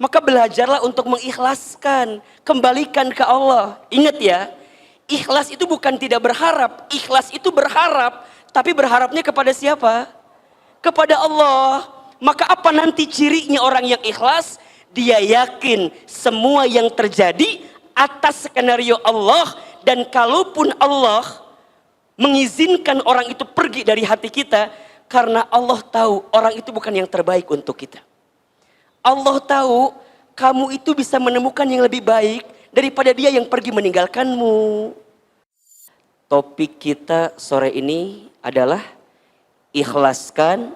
Maka belajarlah untuk mengikhlaskan, kembalikan ke Allah. Ingat ya, ikhlas itu bukan tidak berharap, ikhlas itu berharap, tapi berharapnya kepada siapa? Kepada Allah. Maka apa nanti cirinya orang yang ikhlas? Dia yakin semua yang terjadi atas skenario Allah, dan kalaupun Allah mengizinkan orang itu pergi dari hati kita, karena Allah tahu orang itu bukan yang terbaik untuk kita. Allah tahu kamu itu bisa menemukan yang lebih baik daripada dia yang pergi meninggalkanmu. Topik kita sore ini adalah ikhlaskan,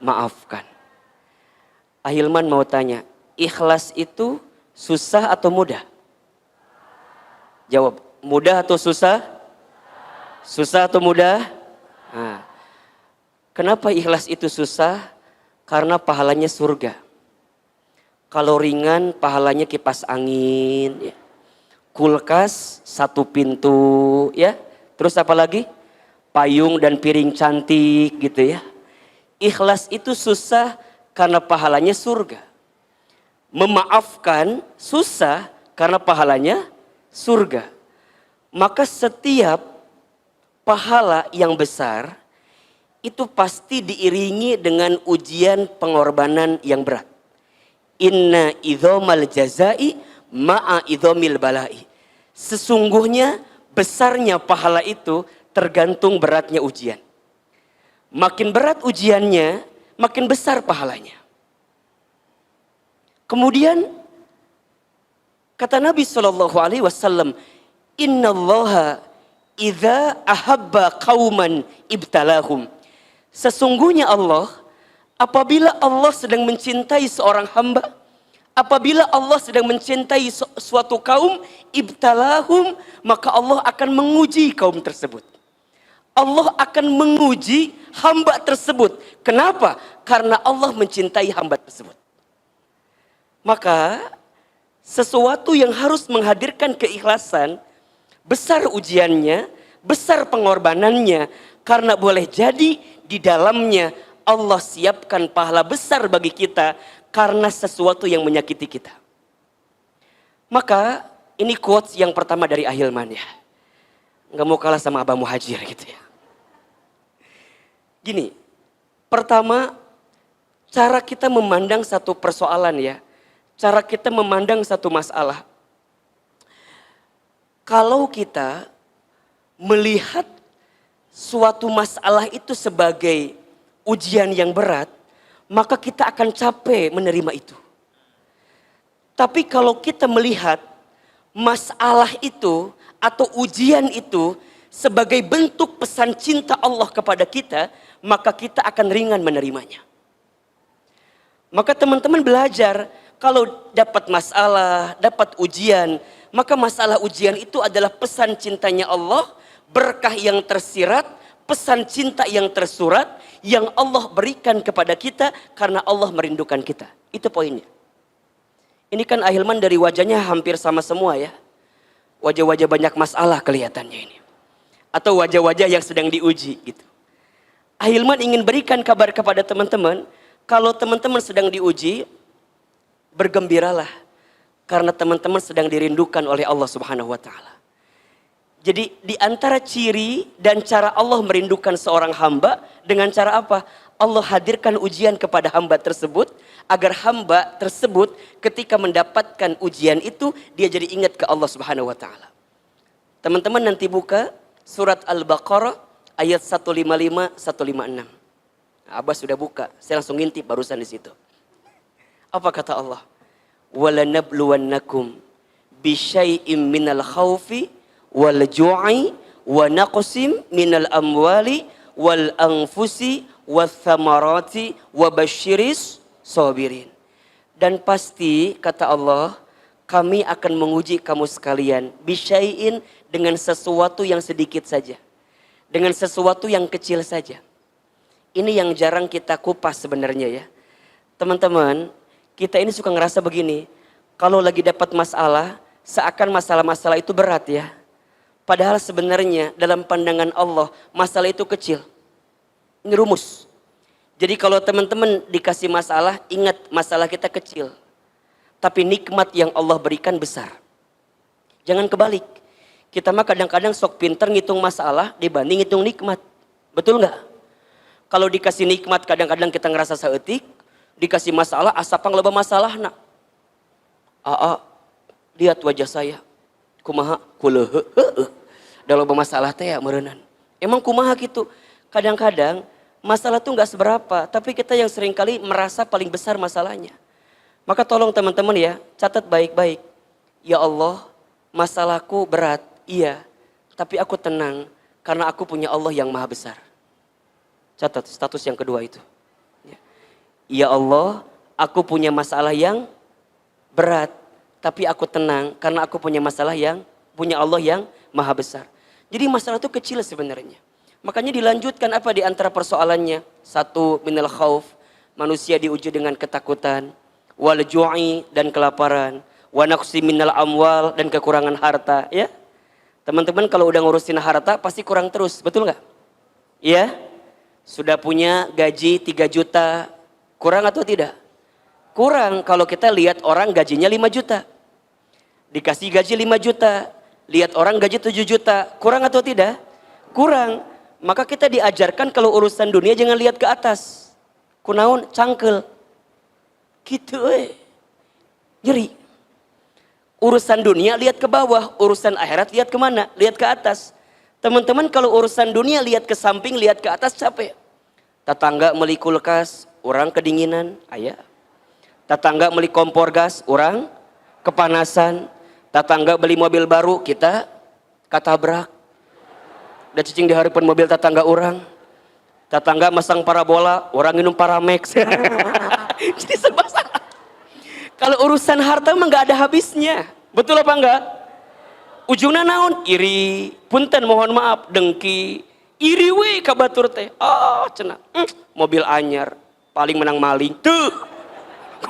maafkan. Ahilman mau tanya, ikhlas itu susah atau mudah? Jawab, mudah atau susah? Susah atau mudah? Nah, kenapa ikhlas itu susah? Karena pahalanya surga. Kalau ringan pahalanya kipas angin, ya. Kulkas satu pintu, ya. Terus apa lagi? Payung dan piring cantik gitu ya. Ikhlas itu susah karena pahalanya surga. Memaafkan susah karena pahalanya surga. Maka setiap pahala yang besar itu pasti diiringi dengan ujian pengorbanan yang berat. Inna idhomal jazai ma'a idhomil balai. Sesungguhnya besarnya pahala itu tergantung beratnya ujian. Makin berat ujiannya, makin besar pahalanya. Kemudian kata Nabi SAW, Inna allaha idha ahabba qawman ibtalahum. Sesungguhnya Allah, apabila Allah sedang mencintai seorang hamba, apabila Allah sedang mencintai suatu kaum, ibtalahum, maka Allah akan menguji kaum tersebut. Allah akan menguji hamba tersebut. Kenapa? Karena Allah mencintai hamba tersebut. Maka sesuatu yang harus menghadirkan keikhlasan, besar ujiannya, besar pengorbanannya, karena boleh jadi di dalamnya Allah siapkan pahala besar bagi kita karena sesuatu yang menyakiti kita. Maka ini quotes yang pertama dari Ahilman ya. Nggak mau kalah sama Abah Muhajir gitu ya. Gini, pertama cara kita memandang satu persoalan ya. Cara kita memandang satu masalah. Kalau kita melihat suatu masalah itu sebagai ujian yang berat, maka kita akan capek menerima itu. Tapi kalau kita melihat masalah itu atau ujian itu sebagai bentuk pesan cinta Allah kepada kita, maka kita akan ringan menerimanya. Maka teman-teman belajar, kalau dapat masalah, dapat ujian, maka masalah ujian itu adalah pesan cintanya Allah, berkah yang tersirat, pesan cinta yang tersurat, yang Allah berikan kepada kita karena Allah merindukan kita. Itu poinnya. Ini kan Ahilman dari wajahnya hampir sama semua ya. Wajah-wajah banyak masalah kelihatannya ini. Atau wajah-wajah yang sedang diuji gitu. Ahilman ingin berikan kabar kepada teman-teman, kalau teman-teman sedang diuji, bergembiralah. Karena teman-teman sedang dirindukan oleh Allah Subhanahu wa ta'ala. Jadi di antara ciri dan cara Allah merindukan seorang hamba dengan cara apa? Allah hadirkan ujian kepada hamba tersebut agar hamba tersebut ketika mendapatkan ujian itu dia jadi ingat ke Allah Subhanahu wa taala. Teman-teman nanti buka surat Al-Baqarah ayat 155 156. Abah sudah buka, saya langsung ngintip barusan di situ. Apa kata Allah? Walanabluwannakum bisyai'im minal khaufi wal ju'i wa naqsim minal amwali wal anfusi wath thamarati wa basyiris sabirin. Dan pasti kata Allah, kami akan menguji kamu sekalian bisyai'in, dengan sesuatu yang sedikit saja, dengan sesuatu yang kecil saja. Ini yang jarang kita kupas sebenarnya ya. Teman-teman, kita ini suka ngerasa begini, kalau lagi dapat masalah, seakan masalah-masalah itu berat ya. Padahal sebenarnya dalam pandangan Allah masalah itu kecil. Ini rumus. Jadi kalau teman-teman dikasih masalah, ingat masalah kita kecil. tapi nikmat yang Allah berikan besar. Jangan kebalik. Kita mah kadang-kadang sok pinter ngitung masalah dibanding ngitung nikmat. Betul nggak? Kalau dikasih nikmat kadang-kadang kita ngerasa saeutik, dikasih masalah asapang loba masalah nak. Lihat wajah saya. Kumaha kuleuh. Da loba masalah teh ya meureunnan. Emang kumaha gitu? Kadang-kadang masalah tuh nggak seberapa, tapi kita yang seringkali merasa paling besar masalahnya. Maka tolong teman-teman ya, catat baik-baik. Ya Allah, masalahku berat, iya. Tapi aku tenang karena aku punya Allah yang maha besar. Catat status yang kedua itu. Ya Allah, aku punya masalah yang berat. Tapi aku tenang karena aku punya masalah yang punya Allah yang maha besar. Jadi masalah itu kecil sebenarnya. Makanya dilanjutkan apa di antara persoalannya? Satu, minal khauf. Manusia diuji dengan ketakutan. Wal ju'i dan kelaparan. Wa naqsi minal amwal dan kekurangan harta. Ya, teman-teman kalau udah ngurusin harta pasti kurang terus. Betul nggak? Ya, sudah punya gaji 3 juta. Kurang atau tidak? Kurang kalau kita lihat orang gajinya 5 juta. Dikasih gaji 5 juta. Lihat orang gaji 7 juta. Kurang atau tidak? Kurang. Maka kita diajarkan kalau urusan dunia jangan lihat ke atas. Kunaon? Cangkel. Gitu nyeri. Urusan dunia lihat ke bawah. Urusan akhirat lihat kemana? Lihat ke atas. Teman-teman kalau urusan dunia lihat ke samping, lihat ke atas capek. Tetangga beli kulkas, orang kedinginan, ayah. Tetangga beli kompor gas, orang kepanasan. Tetangga beli mobil baru, kita katabrak. Udah cicing di harapan mobil tetangga orang. Tetangga masang parabola, orang minum Paramex. Jadi serba salah. Kalau urusan harta mah nggak ada habisnya. Betul apa enggak? Ujungnya naon? Iri. Punten mohon maaf, dengki. Iri we ka batur teh. Cenah. Mobil anyar, paling menang maling. Tuh.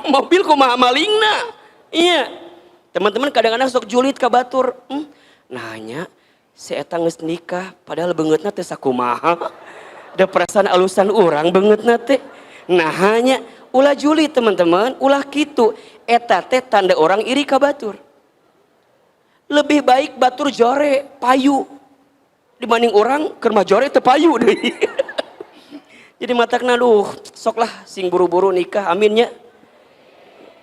Mobil kumaha malingna. Iya. Teman-teman kadang-kadang sok julid ka batur. Nanya, si eta geus nikah padahal beungeutna teh sakumaha. Da perasaan alusan urang beungeutna teh. Nah hanya ulah julid teman-teman, ulah kitu. Eta teh tanda orang iri ka batur. Lebih baik batur jore, payu. Dibanding orang keur mah jore teu payu deui. Jadi matakna soklah sing buru-buru nikah aminnya.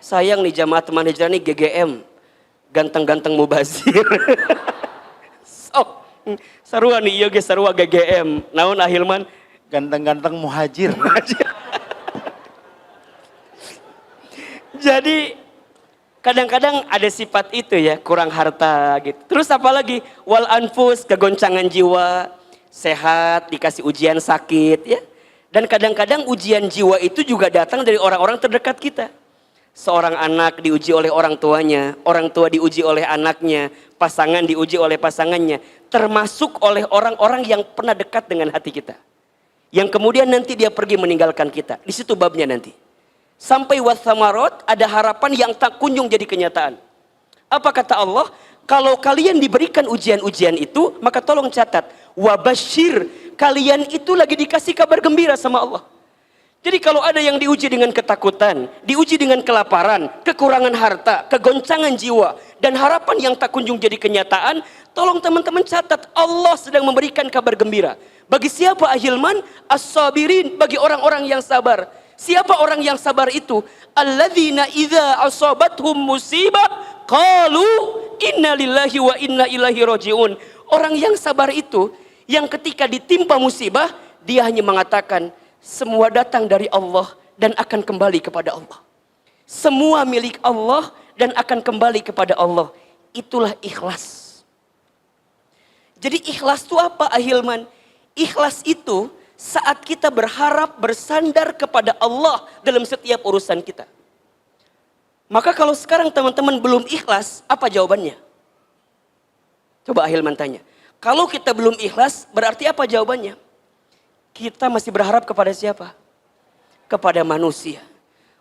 Sayang nih jamaah teman hijrah nih GGM. Ganteng-ganteng mubazir. Sok sarua nih ieu ge sarua GGM. Naon Ahilman? Ganteng-ganteng muhajir. Jadi kadang-kadang ada sifat itu ya, kurang harta gitu. Terus apa lagi? Wal anfus, kegoncangan jiwa, sehat, dikasih ujian sakit ya. Dan kadang-kadang ujian jiwa itu juga datang dari orang-orang terdekat kita. Seorang anak diuji oleh orang tuanya, orang tua diuji oleh anaknya, pasangan diuji oleh pasangannya, termasuk oleh orang-orang yang pernah dekat dengan hati kita. Yang kemudian nanti dia pergi meninggalkan kita. Di situ babnya nanti. Sampai wasamarot, ada harapan yang tak kunjung jadi kenyataan. Apa kata Allah? Kalau kalian diberikan ujian-ujian itu, maka tolong catat. Wabashir, kalian itu lagi dikasih kabar gembira sama Allah. Jadi kalau ada yang diuji dengan ketakutan, diuji dengan kelaparan, kekurangan harta, kegoncangan jiwa, dan harapan yang tak kunjung jadi kenyataan, tolong teman-teman catat, Allah sedang memberikan kabar gembira. Bagi siapa Ahilman? As-sabirin, bagi orang-orang yang sabar. Siapa orang yang sabar itu? Alladzina idza asabathum musibah qalu inna lillahi wa inna ilaihi rajiun. Orang yang sabar itu yang ketika ditimpa musibah dia hanya mengatakan semua datang dari Allah dan akan kembali kepada Allah. Semua milik Allah dan akan kembali kepada Allah. Itulah ikhlas. Jadi ikhlas itu apa Ahilman? Ikhlas itu saat kita berharap bersandar kepada Allah dalam setiap urusan kita. Maka kalau sekarang teman-teman belum ikhlas, apa jawabannya? Coba Ahilman tanya. Kalau kita belum ikhlas, berarti apa jawabannya? Kita masih berharap kepada siapa? Kepada manusia.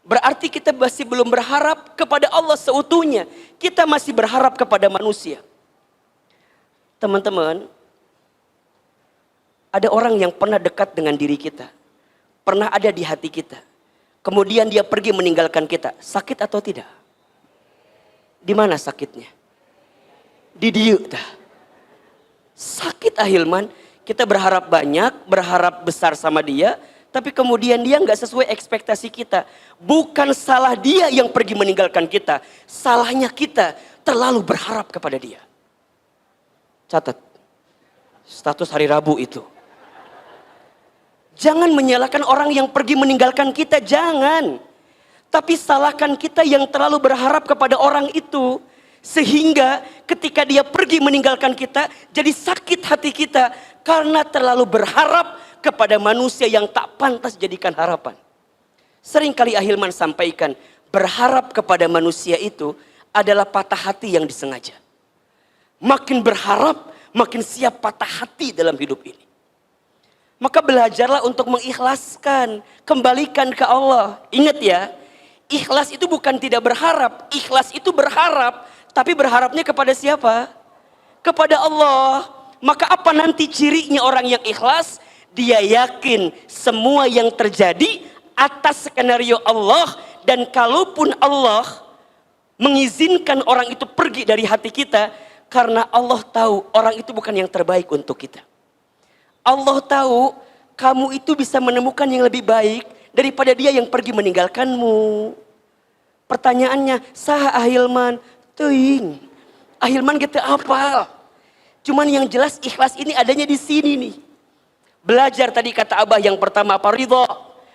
Berarti kita masih belum berharap kepada Allah seutuhnya. Kita masih berharap kepada manusia. Teman-teman, ada orang yang pernah dekat dengan diri kita. Pernah ada di hati kita. Kemudian dia pergi meninggalkan kita. Sakit atau tidak? Di mana sakitnya? Di dieu tah. Sakit Ahilman, kita berharap banyak, berharap besar sama dia, tapi kemudian dia nggak sesuai ekspektasi kita. Bukan salah dia yang pergi meninggalkan kita, salahnya kita terlalu berharap kepada dia. Catat, status hari Rabu itu. Jangan menyalahkan orang yang pergi meninggalkan kita, jangan. Tapi salahkan kita yang terlalu berharap kepada orang itu. Sehingga ketika dia pergi meninggalkan kita, jadi sakit hati kita. Karena terlalu berharap kepada manusia yang tak pantas jadikan harapan. Seringkali Ahilman sampaikan, berharap kepada manusia itu adalah patah hati yang disengaja. Makin berharap, makin siap patah hati dalam hidup ini. Maka belajarlah untuk mengikhlaskan, kembalikan ke Allah. Ingat ya, ikhlas itu bukan tidak berharap, ikhlas itu berharap. Tapi berharapnya kepada siapa? Kepada Allah. Maka apa nanti cirinya orang yang ikhlas? Dia yakin semua yang terjadi atas skenario Allah. Dan kalaupun Allah mengizinkan orang itu pergi dari hati kita, karena Allah tahu orang itu bukan yang terbaik untuk kita. Allah tahu kamu itu bisa menemukan yang lebih baik daripada dia yang pergi meninggalkanmu. Pertanyaannya, saha Ahilman? Teuing. Ahilman kita apal. Cuman yang jelas ikhlas ini adanya di sini nih. Belajar tadi kata Abah yang pertama apa? Ridho.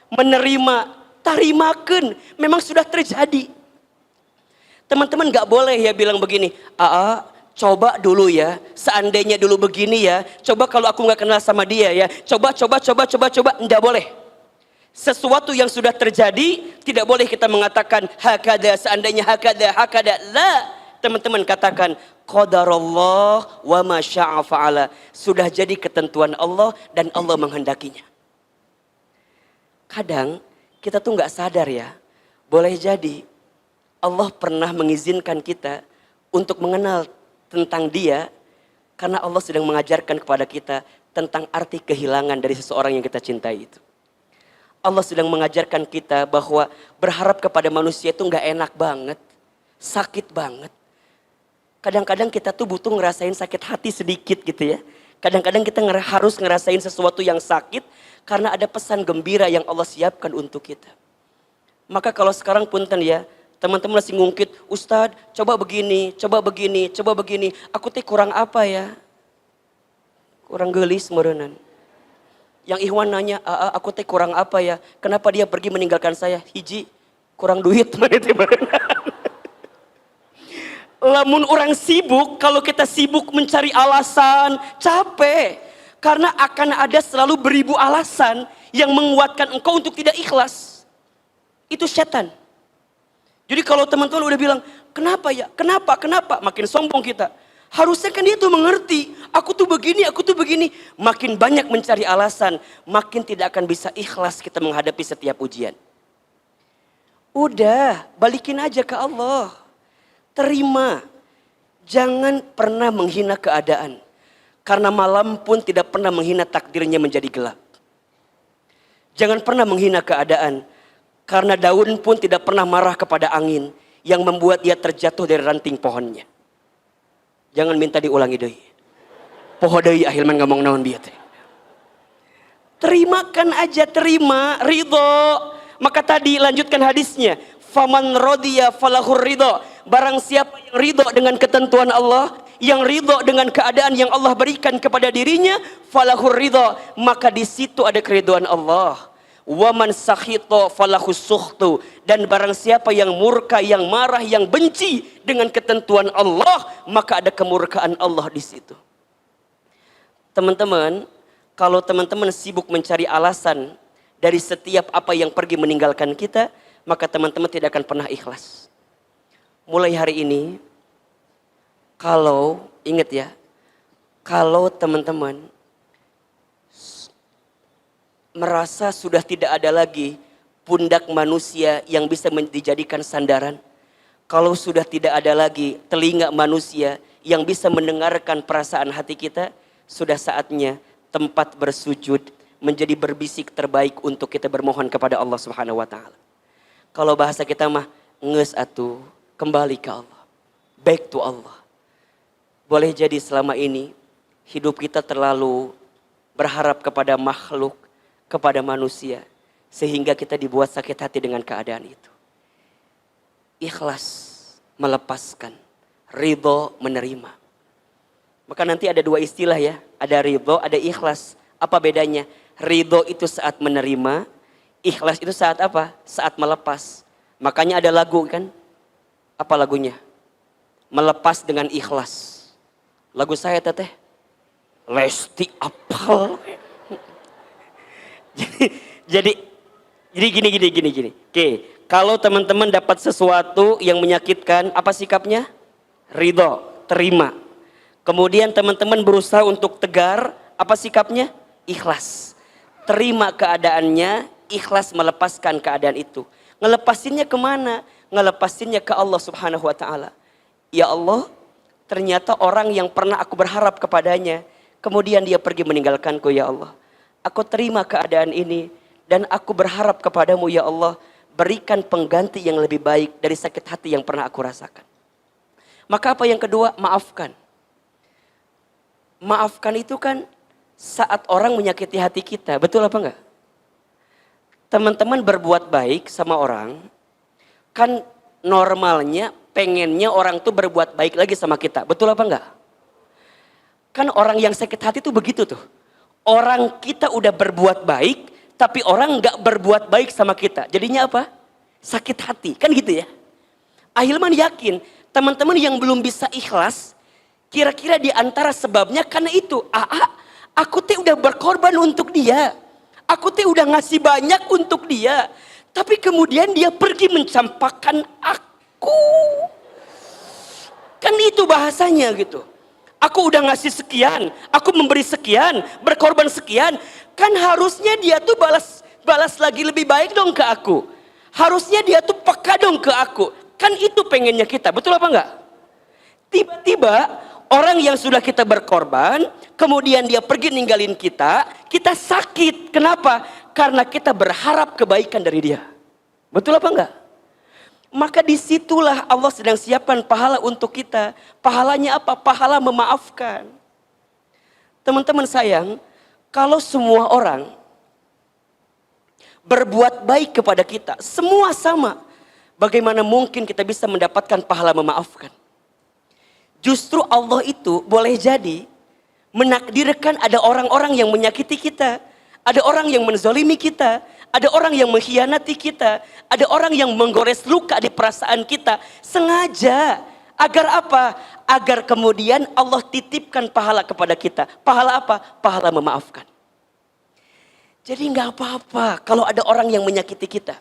Menerima. Tarimakeun. Memang sudah terjadi. Teman-teman gak boleh ya bilang begini. Coba dulu ya. Seandainya dulu begini ya. Coba kalau aku gak kenal sama dia ya. Coba. Nggak boleh. Sesuatu yang sudah terjadi tidak boleh kita mengatakan hakada, seandainya hakada. La, teman-teman katakan qadarullah wa ma syaa fa'ala. Sudah jadi ketentuan Allah dan Allah menghendakinya. Kadang kita tuh nggak sadar ya, boleh jadi Allah pernah mengizinkan kita untuk mengenal tentang dia karena Allah sedang mengajarkan kepada kita tentang arti kehilangan dari seseorang yang kita cintai itu. Allah sedang mengajarkan kita bahwa berharap kepada manusia itu nggak enak banget, sakit banget. Kadang-kadang kita tuh butuh ngerasain sakit hati sedikit gitu ya. Kadang-kadang kita harus ngerasain sesuatu yang sakit karena ada pesan gembira yang Allah siapkan untuk kita. Maka kalau sekarang punten ya, teman-teman masih ngungkit, Ustadz coba begini. Aku teh kurang apa ya? Kurang gelis merenan. Yang Ikhwan nanya, aku teh kurang apa ya? Kenapa dia pergi meninggalkan saya? Hiji, kurang duit. Lamun orang sibuk, kalau kita sibuk mencari alasan, capek. Karena akan ada selalu beribu alasan yang menguatkan engkau untuk tidak ikhlas. Itu setan. Jadi kalau teman-teman udah bilang, kenapa ya? Kenapa? Makin sombong kita. Harusnya kan dia tuh mengerti, aku tuh begini. Makin banyak mencari alasan, makin tidak akan bisa ikhlas kita menghadapi setiap ujian. Udah, balikin aja ke Allah. Terima. Jangan pernah menghina keadaan. Karena malam pun tidak pernah menghina takdirnya menjadi gelap. Jangan pernah menghina keadaan. Karena daun pun tidak pernah marah kepada angin yang membuat dia terjatuh dari ranting pohonnya. Jangan minta diulangi deui. Poho deui Ahilman ngomong naon bieu teh. Terimakan aja, terima, ridho. Maka tadi lanjutkan hadisnya. Faman rodiya falahur ridho. Barang siapa yang ridho dengan ketentuan Allah, yang ridho dengan keadaan yang Allah berikan kepada dirinya, falahur ridho. Maka di situ ada keridhaan Allah. Waman sakhito falahus sukhtu. Dan barang siapa yang murka, yang marah, yang benci dengan ketentuan Allah, maka ada kemurkaan Allah di situ. Teman-teman, kalau teman-teman sibuk mencari alasan dari setiap apa yang pergi meninggalkan kita, maka teman-teman tidak akan pernah ikhlas. Mulai hari ini, kalau ingat ya, kalau teman-teman merasa sudah tidak ada lagi pundak manusia yang bisa dijadikan sandaran. Kalau sudah tidak ada lagi telinga manusia yang bisa mendengarkan perasaan hati kita, sudah saatnya tempat bersujud menjadi berbisik terbaik untuk kita bermohon kepada Allah Subhanahu wa taala. Kalau bahasa kita mah ngeus atuh, kembali ke Allah. back to Allah. Boleh jadi selama ini hidup kita terlalu berharap kepada makhluk, kepada manusia, sehingga kita dibuat sakit hati dengan keadaan itu. Ikhlas melepaskan, ridho menerima. Maka nanti ada dua istilah ya, ada ridho, ada ikhlas. Apa bedanya? Ridho itu saat menerima, ikhlas itu saat apa? Saat melepas. Makanya ada lagu kan? Apa lagunya? Melepas dengan ikhlas. Lagu saya teteh Lesti apal. jadi gini. Oke, kalau teman-teman dapat sesuatu yang menyakitkan, apa sikapnya? Ridho, terima. Kemudian teman-teman berusaha untuk tegar, apa sikapnya? Ikhlas. Terima keadaannya, ikhlas melepaskan keadaan itu. Ngelepasinnya kemana? Ngelepasinnya ke Allah Subhanahu wa ta'ala. Ya Allah, ternyata orang yang pernah aku berharap kepadanya, kemudian dia pergi meninggalkanku ya Allah. Aku terima keadaan ini dan aku berharap kepadamu ya Allah, berikan pengganti yang lebih baik dari sakit hati yang pernah aku rasakan. Maka apa yang kedua? Maafkan. Maafkan itu kan saat orang menyakiti hati kita, betul apa enggak? Teman-teman berbuat baik sama orang, kan normalnya pengennya orang tuh berbuat baik lagi sama kita, betul apa enggak? Kan orang yang sakit hati tuh begitu tuh. Orang kita udah berbuat baik, tapi orang enggak berbuat baik sama kita. Jadinya apa? Sakit hati, kan gitu ya. Ahilman yakin, teman-teman yang belum bisa ikhlas, kira-kira di antara sebabnya karena itu. Aku teh udah berkorban untuk dia. Aku teh udah ngasih banyak untuk dia. Tapi kemudian dia pergi mencampakkan aku. Kan itu bahasanya gitu. Aku udah ngasih sekian, aku memberi sekian, berkorban sekian. Kan harusnya dia tuh balas lagi lebih baik dong ke aku. Harusnya dia tuh peka dong ke aku. Kan itu pengennya kita, betul apa enggak? Tiba-tiba orang yang sudah kita berkorban, kemudian dia pergi ninggalin kita, kita sakit. Kenapa? Karena kita berharap kebaikan dari dia. Betul apa enggak? Maka disitulah Allah sedang siapkan pahala untuk kita. Pahalanya apa? Pahala memaafkan. Teman-teman sayang, kalau semua orang berbuat baik kepada kita, semua sama, bagaimana mungkin kita bisa mendapatkan pahala memaafkan? Justru Allah itu boleh jadi menakdirkan ada orang-orang yang menyakiti kita, ada orang yang menzolimi kita, ada orang yang mengkhianati kita, ada orang yang menggores luka di perasaan kita, sengaja. Agar apa? Agar kemudian Allah titipkan pahala kepada kita. Pahala apa? Pahala memaafkan. Jadi nggak apa-apa kalau ada orang yang menyakiti kita.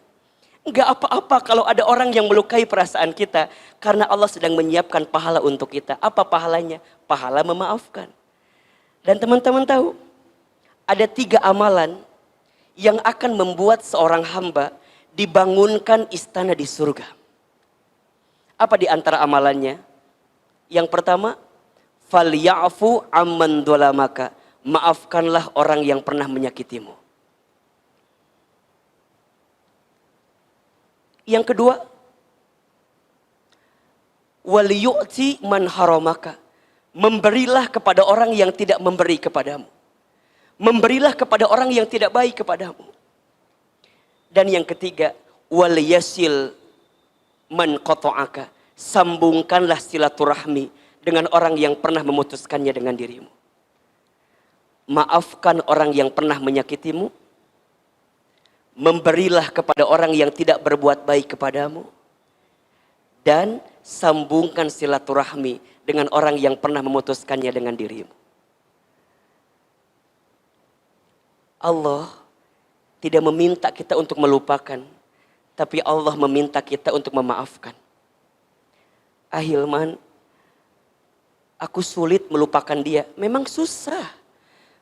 Nggak apa-apa kalau ada orang yang melukai perasaan kita. Karena Allah sedang menyiapkan pahala untuk kita. Apa pahalanya? Pahala memaafkan. Dan teman-teman tahu, ada 3 amalan yang akan membuat seorang hamba dibangunkan istana di surga. Apa di antara amalannya? Yang pertama, falyafu amman dolamaka. Maafkanlah orang yang pernah menyakitimu. Yang kedua, waliyu'ti man haramaka. Memberilah kepada orang yang tidak memberi kepadamu. Memberilah kepada orang yang tidak baik kepadamu. Dan yang ketiga, waliyasil man qata'aka. Sambungkanlah silaturahmi dengan orang yang pernah memutuskannya dengan dirimu. Maafkan orang yang pernah menyakitimu. Memberilah kepada orang yang tidak berbuat baik kepadamu. Dan sambungkan silaturahmi dengan orang yang pernah memutuskannya dengan dirimu. Allah tidak meminta kita untuk melupakan, tapi Allah meminta kita untuk memaafkan. Ahilman, aku sulit melupakan dia. Memang susah.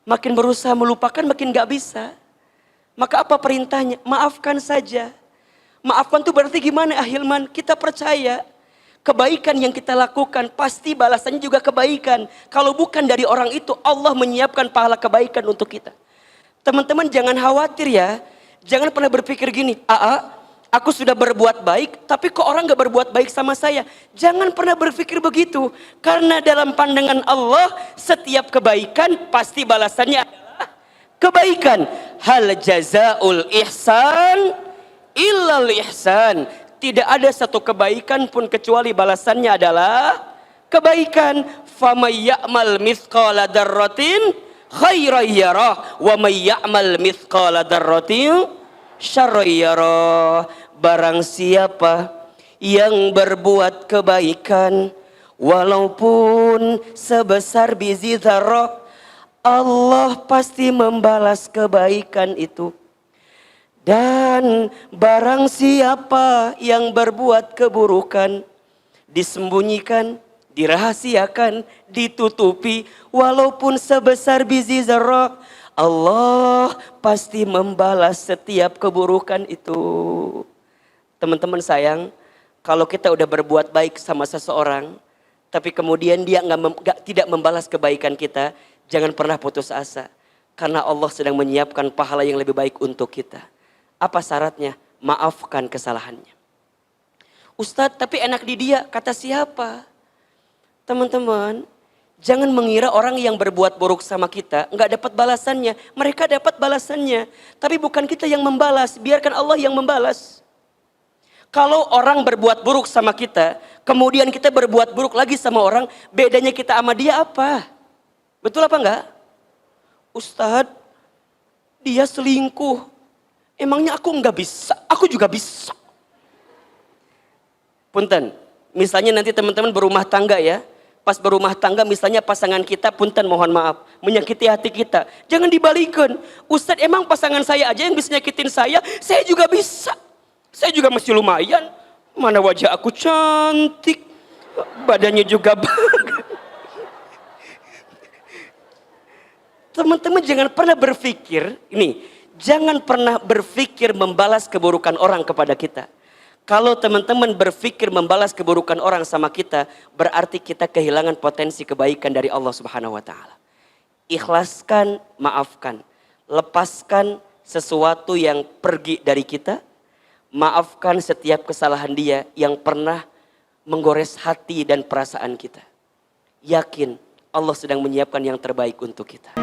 Makin berusaha melupakan makin gak bisa. Maka apa perintahnya? Maafkan saja. Maafkan itu berarti gimana Ahilman? Kita percaya kebaikan yang kita lakukan pasti balasannya juga kebaikan. Kalau bukan dari orang itu, Allah menyiapkan pahala kebaikan untuk kita. Teman-teman jangan khawatir ya. Jangan pernah berpikir gini, Aku sudah berbuat baik, tapi kok orang gak berbuat baik sama saya? Jangan pernah berpikir begitu. Karena dalam pandangan Allah, setiap kebaikan pasti balasannya adalah kebaikan. Hal jazaul ihsan illal ihsan. Tidak ada satu kebaikan pun kecuali balasannya adalah kebaikan. Famay ya'mal mithqala dzarratin khairan yarah wa may ya'mal mithqala dzarratin syarran yarah. Barang siapa yang berbuat kebaikan walaupun sebesar biji dzarrah, Allah pasti membalas kebaikan itu. Dan barang siapa yang berbuat keburukan, disembunyikan, dirahasiakan, ditutupi, walaupun sebesar biji zarrah, Allah pasti membalas setiap keburukan itu. Teman-teman sayang, kalau kita udah berbuat baik sama seseorang, tapi kemudian dia tidak membalas kebaikan kita, jangan pernah putus asa. Karena Allah sedang menyiapkan pahala yang lebih baik untuk kita. Apa syaratnya? Maafkan kesalahannya. Ustadz, tapi enak di dia, kata siapa? Teman-teman, jangan mengira orang yang berbuat buruk sama kita nggak dapat balasannya. Mereka dapat balasannya, tapi bukan kita yang membalas. Biarkan Allah yang membalas. Kalau orang berbuat buruk sama kita, kemudian kita berbuat buruk lagi sama orang, bedanya kita sama dia apa? Betul apa enggak? Ustadz, dia selingkuh. Emangnya aku enggak bisa? Aku juga bisa. Punten, misalnya nanti teman-teman berumah tangga ya. Pas berumah tangga misalnya pasangan kita, punten mohon maaf, menyakiti hati kita. Jangan dibalikin. Ustadz, emang pasangan saya aja yang bisa nyakitin saya juga bisa. Saya juga masih lumayan. Mana wajah aku cantik. Badannya juga bagus. Teman-teman jangan pernah berpikir, jangan pernah berpikir membalas keburukan orang kepada kita. Kalau teman-teman berpikir membalas keburukan orang sama kita, berarti kita kehilangan potensi kebaikan dari Allah Subhanahu wa taala. Ikhlaskan, maafkan. Lepaskan sesuatu yang pergi dari kita. Maafkan setiap kesalahan dia yang pernah menggores hati dan perasaan kita. Yakin Allah sedang menyiapkan yang terbaik untuk kita.